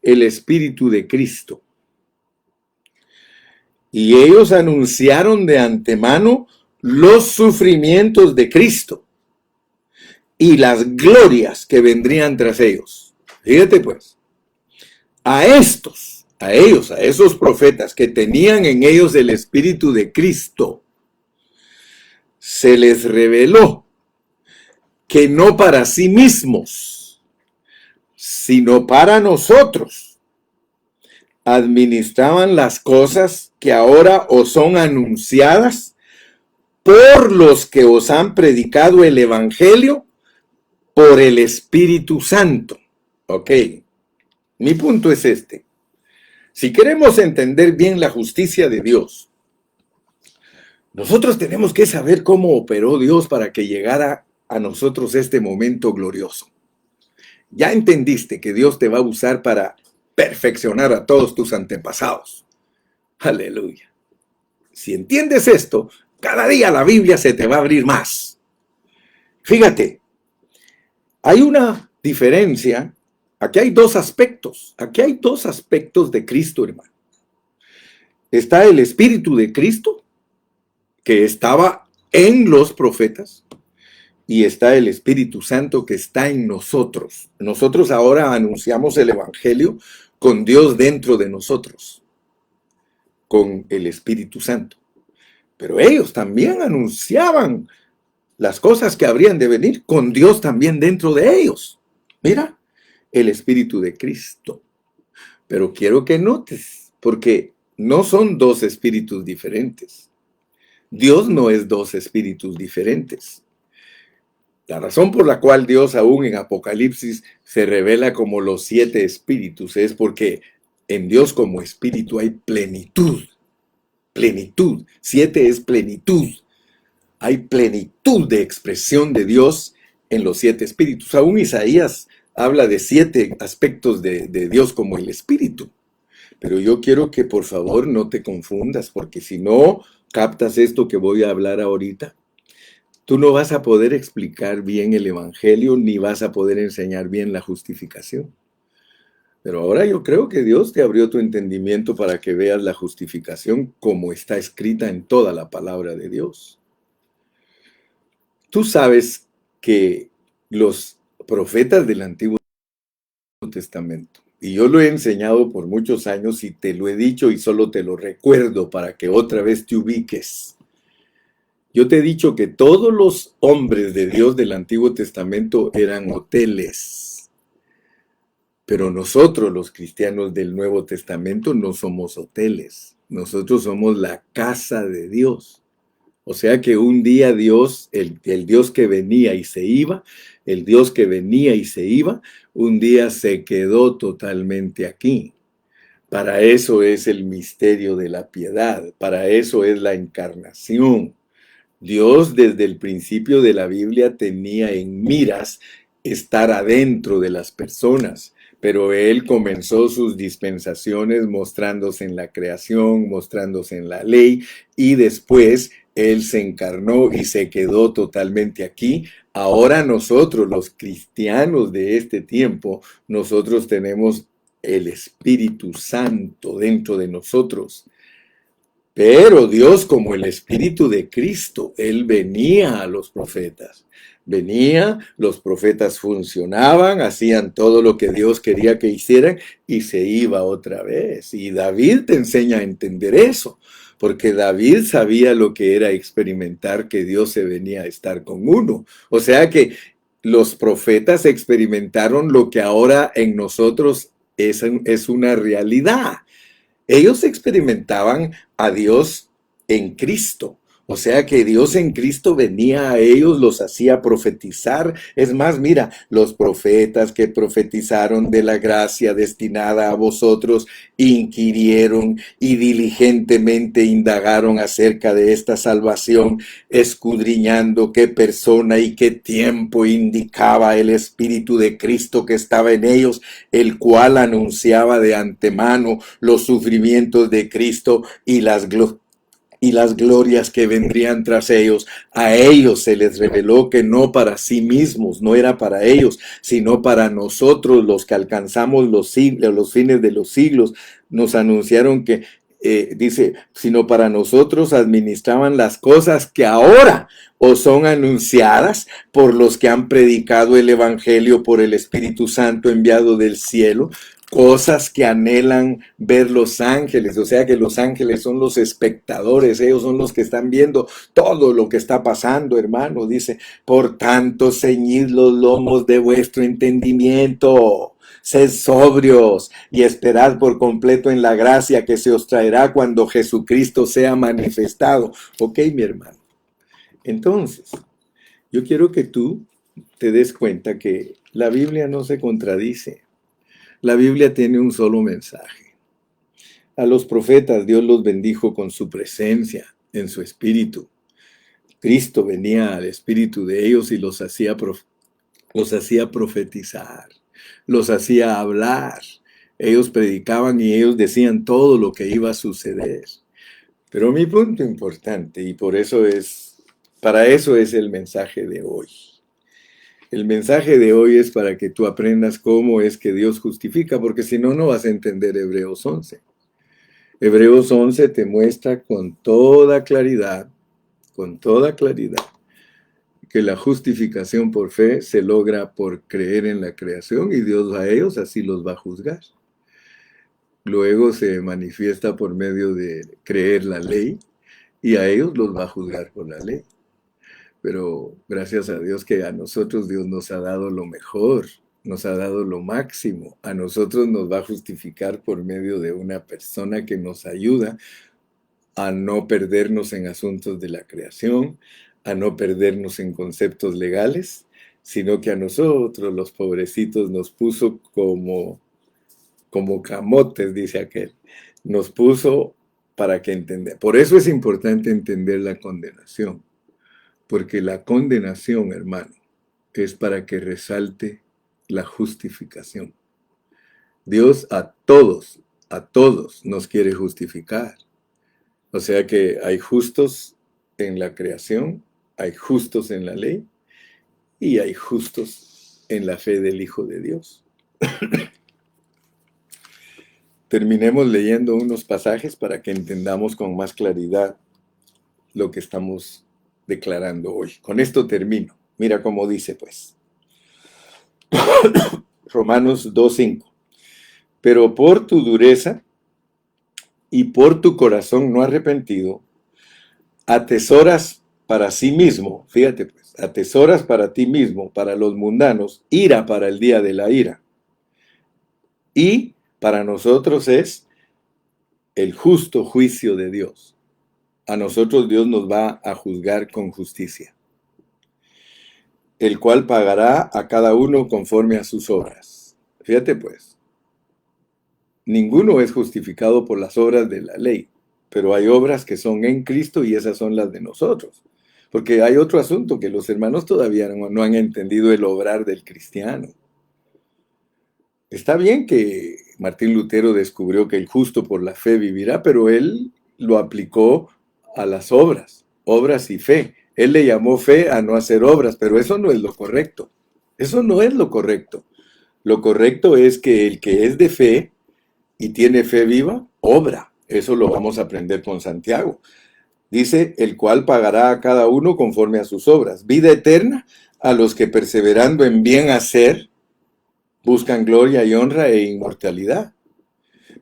el Espíritu de Cristo. Y ellos anunciaron de antemano los sufrimientos de Cristo y las glorias que vendrían tras ellos. Fíjate pues, a esos profetas que tenían en ellos el Espíritu de Cristo, se les reveló que no para sí mismos, sino para nosotros, administraban las cosas que ahora os son anunciadas por los que os han predicado el Evangelio por el Espíritu Santo. Ok, mi punto es este. Si queremos entender bien la justicia de Dios, nosotros tenemos que saber cómo operó Dios para que llegara a nosotros este momento glorioso. Ya entendiste que Dios te va a usar para perfeccionar a todos tus antepasados. Aleluya. Si entiendes esto, cada día la Biblia se te va a abrir más. Fíjate, hay una diferencia. Aquí hay dos aspectos. Aquí hay dos aspectos de Cristo, hermano. Está el Espíritu de Cristo, que estaba en los profetas, y está el Espíritu Santo que está en nosotros. Nosotros ahora anunciamos el Evangelio con Dios dentro de nosotros, con el Espíritu Santo. Pero ellos también anunciaban las cosas que habrían de venir con Dios también dentro de ellos. Mira, el Espíritu de Cristo. Pero quiero que notes, porque no son dos espíritus diferentes. Dios no es dos espíritus diferentes. La razón por la cual Dios aún en Apocalipsis se revela como los 7 espíritus es porque en Dios como espíritu hay plenitud. Plenitud. 7 es plenitud. Hay plenitud de expresión de Dios en los 7 espíritus. Aún Isaías habla de 7 aspectos de Dios como el espíritu. Pero yo quiero que por favor no te confundas, porque si no captas esto que voy a hablar ahorita, tú no vas a poder explicar bien el Evangelio ni vas a poder enseñar bien la justificación. Pero ahora yo creo que Dios te abrió tu entendimiento para que veas la justificación como está escrita en toda la palabra de Dios. Tú sabes que los profetas del Antiguo Testamento, y yo lo he enseñado por muchos años y te lo he dicho y solo te lo recuerdo para que otra vez te ubiques. Yo te he dicho que todos los hombres de Dios del Antiguo Testamento eran hoteles, pero nosotros los cristianos del Nuevo Testamento no somos hoteles, nosotros somos la casa de Dios. O sea que un día Dios, el Dios que venía y se iba, el Dios que venía y se iba, un día se quedó totalmente aquí. Para eso es el misterio de la piedad, para eso es la encarnación. Dios desde el principio de la Biblia tenía en miras estar adentro de las personas, pero Él comenzó sus dispensaciones mostrándose en la creación, mostrándose en la ley, y después Él se encarnó y se quedó totalmente aquí. Ahora nosotros, los cristianos de este tiempo, nosotros tenemos el Espíritu Santo dentro de nosotros. Pero Dios, como el Espíritu de Cristo, Él venía a los profetas. Venía, los profetas funcionaban, hacían todo lo que Dios quería que hicieran y se iba otra vez. Y David te enseña a entender eso, porque David sabía lo que era experimentar que Dios se venía a estar con uno. O sea que los profetas experimentaron lo que ahora en nosotros es una realidad. Ellos experimentaban a Dios en Cristo. O sea que Dios en Cristo venía a ellos, los hacía profetizar. Es más, mira, los profetas que profetizaron de la gracia destinada a vosotros, inquirieron y diligentemente indagaron acerca de esta salvación, escudriñando qué persona y qué tiempo indicaba el Espíritu de Cristo que estaba en ellos, el cual anunciaba de antemano los sufrimientos de Cristo y las glorias que vendrían tras ellos. A ellos se les reveló que no para sí mismos, no era para ellos, sino para nosotros los que alcanzamos los fines de los siglos. Nos anunciaron que, dice, sino para nosotros administraban las cosas que ahora os son anunciadas por los que han predicado el Evangelio por el Espíritu Santo enviado del cielo, cosas que anhelan ver los ángeles. O sea que los ángeles son los espectadores, ellos son los que están viendo todo lo que está pasando, hermano. Dice, por tanto, ceñid los lomos de vuestro entendimiento, sed sobrios y esperad por completo en la gracia que se os traerá cuando Jesucristo sea manifestado. Ok, mi hermano. Entonces, yo quiero que tú te des cuenta que la Biblia no se contradice. La Biblia tiene un solo mensaje. A los profetas Dios los bendijo con su presencia, en su espíritu. Cristo venía al espíritu de ellos y los hacía profetizar, los hacía hablar. Ellos predicaban y ellos decían todo lo que iba a suceder. Pero mi punto importante, y para eso es el mensaje de hoy. El mensaje de hoy es para que tú aprendas cómo es que Dios justifica, porque si no, no vas a entender Hebreos 11. Hebreos 11 te muestra con toda claridad, que la justificación por fe se logra por creer en la creación y Dios a ellos así los va a juzgar. Luego se manifiesta por medio de creer la ley y a ellos los va a juzgar por la ley. Pero gracias a Dios que a nosotros Dios nos ha dado lo mejor, nos ha dado lo máximo. A nosotros nos va a justificar por medio de una persona que nos ayuda a no perdernos en asuntos de la creación, a no perdernos en conceptos legales, sino que a nosotros, los pobrecitos, nos puso como camotes, dice aquel. Nos puso para que entender. Por eso es importante entender la condenación. Porque la condenación, hermano, es para que resalte la justificación. Dios a todos nos quiere justificar. O sea que hay justos en la creación, hay justos en la ley y hay justos en la fe del Hijo de Dios. Terminemos leyendo unos pasajes para que entendamos con más claridad lo que estamos declarando hoy. Con esto termino. Mira cómo dice pues. Romanos 2:5. Pero por tu dureza y por tu corazón no arrepentido, atesoras para sí mismo, fíjate pues, atesoras para ti mismo, para los mundanos, ira para el día de la ira. Y para nosotros es el justo juicio de Dios. A nosotros Dios nos va a juzgar con justicia, el cual pagará a cada uno conforme a sus obras. Fíjate pues, ninguno es justificado por las obras de la ley, pero hay obras que son en Cristo y esas son las de nosotros. Porque hay otro asunto que los hermanos todavía no han entendido, el obrar del cristiano. Está bien que Martín Lutero descubrió que el justo por la fe vivirá, pero él lo aplicó a las obras y fe. Él le llamó fe a no hacer obras, pero eso no es lo correcto. Eso no es lo correcto. Lo correcto es que el que es de fe y tiene fe viva, obra. Eso lo vamos a aprender con Santiago. Dice, el cual pagará a cada uno conforme a sus obras. Vida eterna a los que perseverando en bien hacer, buscan gloria y honra e inmortalidad.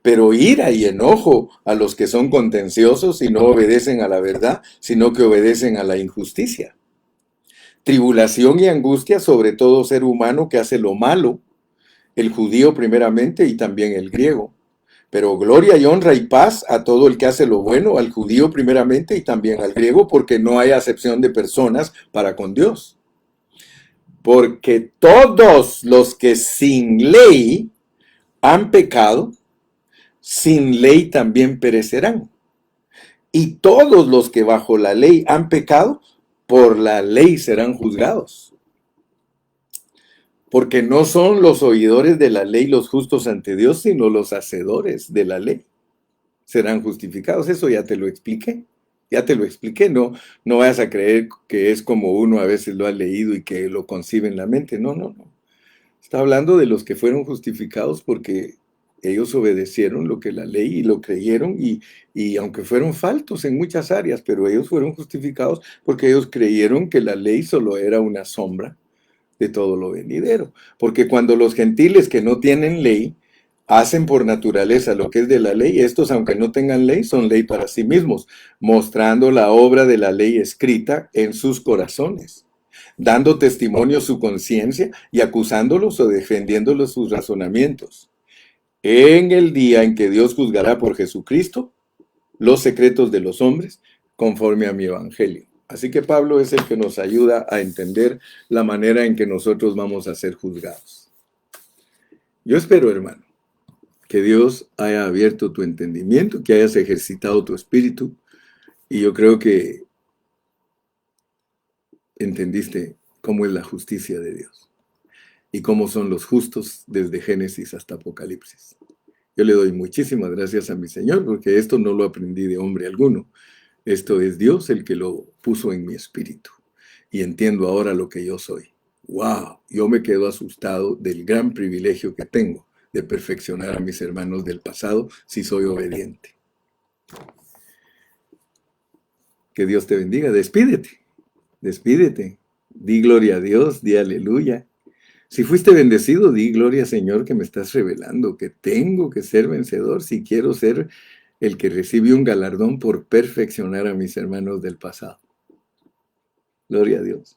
Pero ira y enojo a los que son contenciosos y no obedecen a la verdad, sino que obedecen a la injusticia. Tribulación y angustia sobre todo ser humano que hace lo malo, el judío primeramente y también el griego. Pero gloria y honra y paz a todo el que hace lo bueno, al judío primeramente y también al griego, porque no hay acepción de personas para con Dios. Porque todos los que sin ley han pecado, sin ley también perecerán. Y todos los que bajo la ley han pecado, por la ley serán juzgados. Porque no son los oidores de la ley los justos ante Dios, sino los hacedores de la ley serán justificados. Eso ya te lo expliqué. No vayas a creer que es como uno a veces lo ha leído y que lo concibe en la mente. No. Está hablando de los que fueron justificados porque ellos obedecieron lo que la ley y lo creyeron y aunque fueron faltos en muchas áreas, pero ellos fueron justificados porque ellos creyeron que la ley solo era una sombra de todo lo venidero. Porque cuando los gentiles que no tienen ley hacen por naturaleza lo que es de la ley, estos, aunque no tengan ley, son ley para sí mismos, mostrando la obra de la ley escrita en sus corazones, dando testimonio su conciencia y acusándolos o defendiéndolos sus razonamientos. En el día en que Dios juzgará por Jesucristo los secretos de los hombres, conforme a mi evangelio. Así que Pablo es el que nos ayuda a entender la manera en que nosotros vamos a ser juzgados. Yo espero, hermano, que Dios haya abierto tu entendimiento, que hayas ejercitado tu espíritu, y yo creo que entendiste cómo es la justicia de Dios y cómo son los justos desde Génesis hasta Apocalipsis. Yo le doy muchísimas gracias a mi Señor porque esto no lo aprendí de hombre alguno. Esto es Dios el que lo puso en mi espíritu. Y entiendo ahora lo que yo soy. ¡Wow! Yo me quedo asustado del gran privilegio que tengo de perfeccionar a mis hermanos del pasado si soy obediente. Que Dios te bendiga. Despídete, despídete. Di gloria a Dios, di aleluya. Si fuiste bendecido, di gloria, Señor, que me estás revelando que tengo que ser vencedor si quiero ser el que recibe un galardón por perfeccionar a mis hermanos del pasado. Gloria a Dios.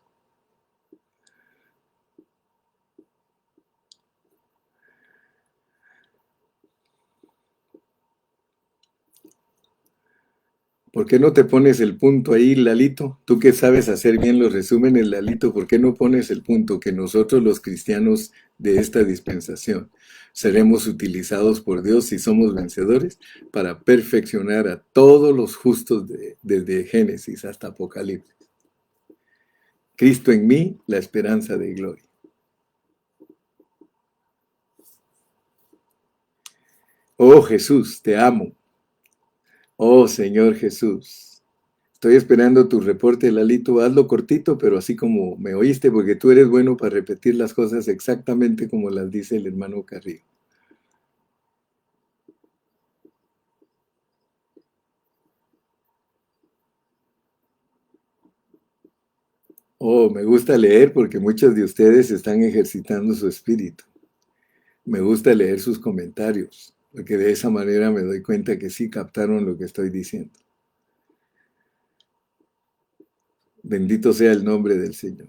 ¿Por qué no te pones el punto ahí, Lalito? Tú que sabes hacer bien los resúmenes, Lalito, ¿por qué no pones el punto que nosotros los cristianos de esta dispensación seremos utilizados por Dios si somos vencedores para perfeccionar a todos los justos desde Génesis hasta Apocalipsis? Cristo en mí, la esperanza de gloria. Oh Jesús, te amo. Oh Señor Jesús. Estoy esperando tu reporte, Lalito. Hazlo cortito, pero así como me oíste, porque tú eres bueno para repetir las cosas exactamente como las dice el hermano Carrillo. Oh, me gusta leer porque muchos de ustedes están ejercitando su espíritu. Me gusta leer sus comentarios, porque de esa manera me doy cuenta que sí captaron lo que estoy diciendo. Bendito sea el nombre del Señor.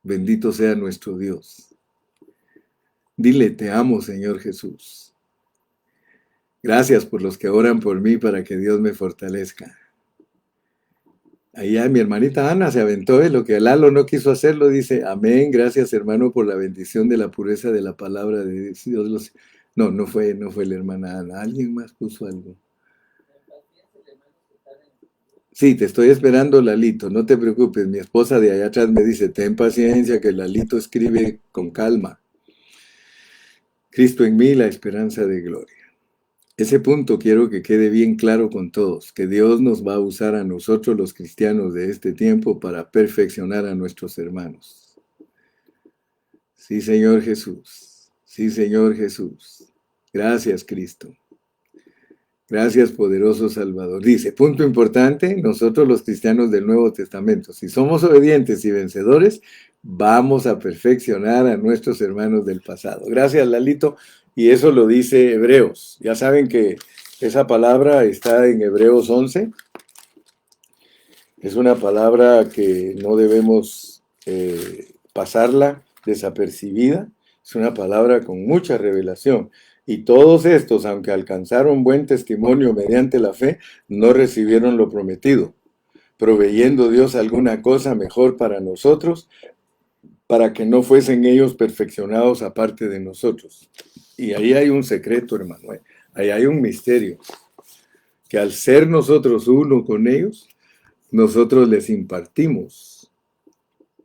Bendito sea nuestro Dios. Dile, te amo, Señor Jesús. Gracias por los que oran por mí para que Dios me fortalezca. Allá mi hermanita Ana se aventó de lo que Lalo no quiso hacerlo, dice, amén, gracias hermano por la bendición de la pureza de la palabra de Dios. No, no fue la hermana Ana, alguien más puso algo. Sí, te estoy esperando, Lalito, no te preocupes, mi esposa de allá atrás me dice, ten paciencia que Lalito escribe con calma. Cristo en mí, la esperanza de gloria. Ese punto quiero que quede bien claro con todos, que Dios nos va a usar a nosotros los cristianos de este tiempo para perfeccionar a nuestros hermanos. Sí, Señor Jesús. Sí, Señor Jesús. Gracias, Cristo. Gracias, poderoso Salvador. Dice, punto importante, nosotros los cristianos del Nuevo Testamento, si somos obedientes y vencedores, vamos a perfeccionar a nuestros hermanos del pasado. Gracias, Lalito. Y eso lo dice Hebreos. Ya saben que esa palabra está en Hebreos 11. Es una palabra que no debemos pasarla desapercibida. Es una palabra con mucha revelación. Y todos estos, aunque alcanzaron buen testimonio mediante la fe, no recibieron lo prometido, proveyendo Dios alguna cosa mejor para nosotros, para que no fuesen ellos perfeccionados aparte de nosotros. Y ahí hay un secreto, hermano. Ahí hay un misterio. Que al ser nosotros uno con ellos, nosotros les impartimos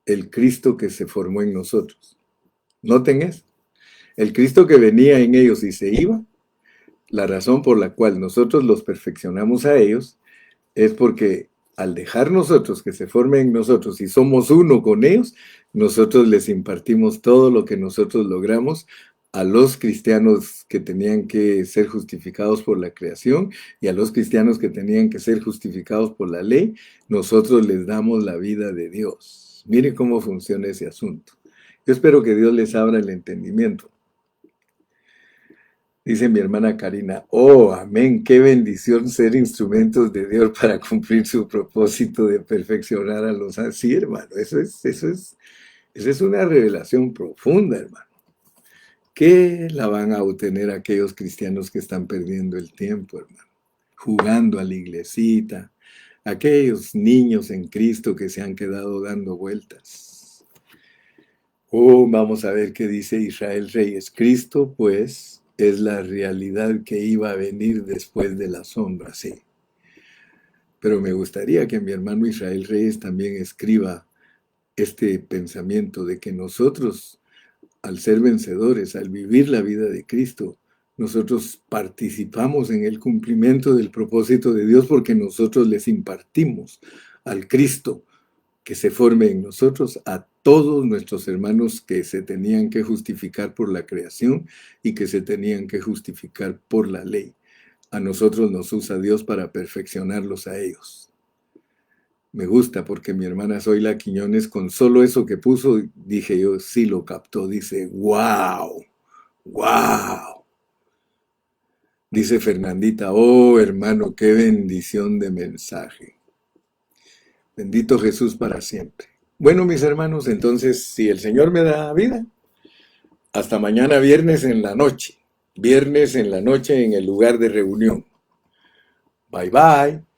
el Cristo que se formó en nosotros. Noten eso. El Cristo que venía en ellos y se iba, la razón por la cual nosotros los perfeccionamos a ellos es porque al dejar nosotros que se formen en nosotros y somos uno con ellos, nosotros les impartimos todo lo que nosotros logramos a los cristianos que tenían que ser justificados por la creación y a los cristianos que tenían que ser justificados por la ley, nosotros les damos la vida de Dios. Mire cómo funciona ese asunto. Yo espero que Dios les abra el entendimiento. Dice mi hermana Karina, oh, amén, qué bendición ser instrumentos de Dios para cumplir su propósito de perfeccionar a los así, hermano. Esa es una revelación profunda, hermano. ¿Qué la van a obtener aquellos cristianos que están perdiendo el tiempo, hermano? Jugando a la iglesita, aquellos niños en Cristo que se han quedado dando vueltas. Oh, vamos a ver qué dice Israel Reyes. Cristo, pues, es la realidad que iba a venir después de la sombra, sí. Pero me gustaría que mi hermano Israel Reyes también escriba este pensamiento de que nosotros, al ser vencedores, al vivir la vida de Cristo, nosotros participamos en el cumplimiento del propósito de Dios porque nosotros les impartimos al Cristo que se forme en nosotros a todos nuestros hermanos que se tenían que justificar por la creación y que se tenían que justificar por la ley. a nosotros nos usa Dios para perfeccionarlos a ellos. Me gusta porque mi hermana Zoila Quiñones, con solo eso que puso, dije yo, sí lo captó. Dice, wow, wow. Dice Fernandita, oh hermano, qué bendición de mensaje. Bendito Jesús para siempre. Bueno, mis hermanos, entonces, si el Señor me da vida, hasta mañana viernes en la noche. Viernes en la noche en el lugar de reunión. Bye bye.